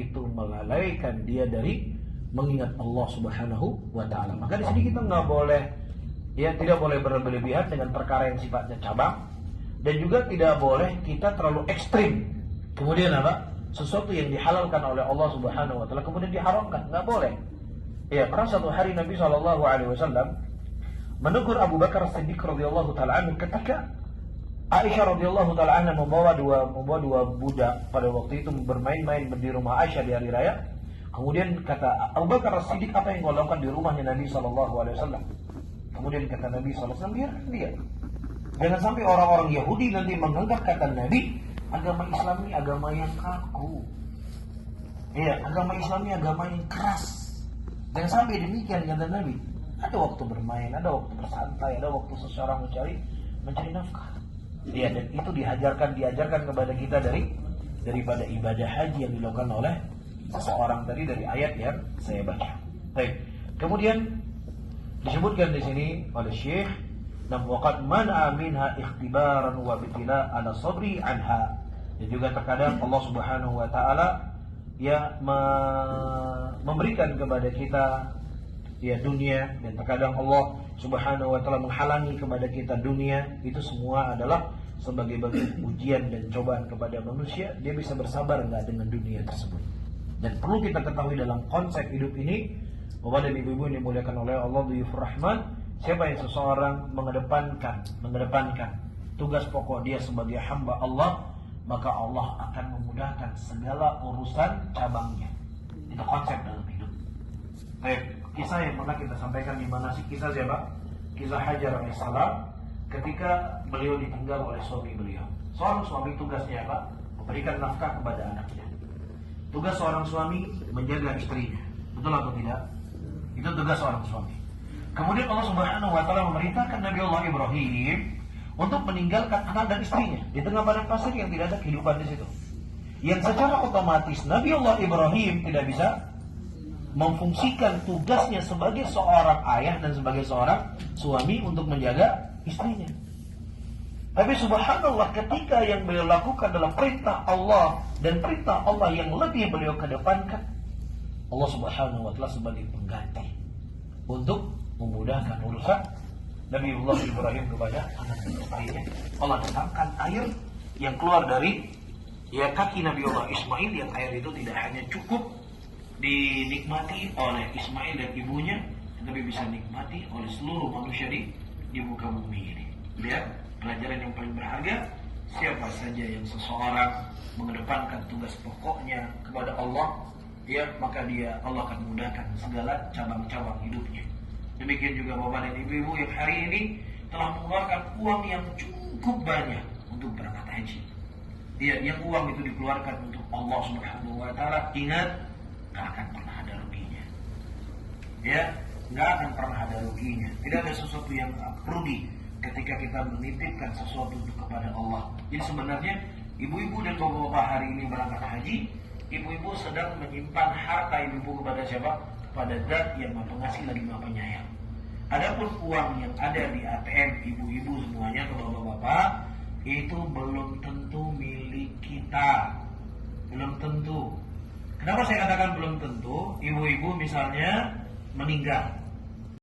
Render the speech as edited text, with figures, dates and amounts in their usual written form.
itu melalaikan dia dari mengingat Allah Subhanahu wa taala. Maka di sini kita nggak boleh, ya tidak boleh berlebihan dengan perkara yang sifatnya cabang, dan juga tidak boleh kita terlalu ekstrim. Kemudian apa? Sesuatu yang dihalalkan oleh Allah Subhanahu wa taala kemudian diharamkan, nggak boleh. Ya, pernah satu hari Nabi SAW menegur Abu Bakar Siddiq radhiyallahu taala anhu ketika Aisyah radhiyallahu taala anha membawa dua budak pada waktu itu bermain-main di rumah Aisyah di hari raya. Kemudian kata Abu Bakar Siddiq, apa yang kau lakukan di rumahnya Nabi SAW? Kemudian kata Nabi SAW, biarkan dia. Jangan sampai orang-orang Yahudi nanti menganggap kata Nabi, agama Islam ini agama yang kaku. Iya, agama Islam ini agama yang keras. Jangan sampai demikian kata Nabi. Ada waktu bermain, ada waktu bersantai, ada waktu seseorang mencari nafkah. Iya, dan itu diajarkan kepada kita daripada ibadah haji yang dilakukan oleh seseorang tadi dari ayat yang saya baca. Baik. Kemudian disebutkan di sini oleh Syekh, "Nam waqad man'a minha ikhtibaran wa bitila ala sabri anha." Dan juga terkadang Allah Subhanahu wa taala ya memberikan kepada kita ya dunia, dan terkadang Allah Subhanahu wa taala menghalangi kepada kita dunia. Itu semua adalah sebagai bentuk ujian dan cobaan kepada manusia, dia bisa bersabar enggak dengan dunia tersebut. Dan perlu kita ketahui dalam konsep hidup ini, Bapak dan Ibu-ibu yang dimuliakan oleh Allah Dhifur Rahman, siapa yang seseorang mengedepankan tugas pokok dia sebagai hamba Allah, maka Allah akan memudahkan segala urusan cabangnya. Itu konsep dalam hidup. Baik, kisah yang pernah kita sampaikan di mana sih, kisah siapa? Kisah Hajar alaihissalam ketika beliau ditinggal oleh suami beliau. Seorang suami tugasnya apa? Memberikan nafkah kepada anaknya. Tugas seorang suami menjaga istrinya. Betul atau tidak? Itu tugas seorang suami. Kemudian Allah Subhanahu wa taala memerintahkan Nabi Allah Ibrahim untuk meninggalkan anak dan istrinya di tengah padang pasir yang tidak ada kehidupan di situ. Yang secara otomatis Nabi Allah Ibrahim tidak bisa memfungsikan tugasnya sebagai seorang ayah dan sebagai seorang suami untuk menjaga istrinya. Tapi subhanallah, ketika yang beliau lakukan dalam perintah Allah dan perintah Allah yang lebih beliau kedepankan, Allah Subhanahu wa taala sebagai pengganti untuk memudahkan urusan Nabiullah Ibrahim kepada anak dan istrinya. Allah datangkan air yang keluar dari kaki Nabiullah Ismail, yang air itu tidak hanya cukup dinikmati oleh Ismail dan ibunya, tetapi bisa dinikmati oleh seluruh manusia di muka bumi ini. Lihat pelajaran yang paling berharga, siapa saja yang seseorang mengedepankan tugas pokoknya kepada Allah, ya maka Allah akan mudahkan segala cabang-cabang hidupnya. Demikian juga Bapak dan Ibu-ibu yang hari ini telah mengeluarkan uang yang cukup banyak untuk berangkat haji. Ya, yang uang itu dikeluarkan untuk Allah Subhanahu wa taala, ingat, nggak akan pernah ada ruginya. Ya, nggak akan pernah ada ruginya. Tidak ada sesuatu yang rugi ketika kita menitipkan sesuatu itu kepada Allah. Jadi sebenarnya ibu-ibu dan bapak-bapak hari ini berangkat haji, ibu-ibu sedang menyimpan harta ibu-ibu kepada siapa? Kepada Zat yang Maha Pengasih lagi Maha Penyayang. Adapun uang yang ada di ATM ibu-ibu semuanya atau bapak-bapak, itu belum tentu milik kita. Belum tentu. Kenapa saya katakan belum tentu? Ibu-ibu misalnya meninggal,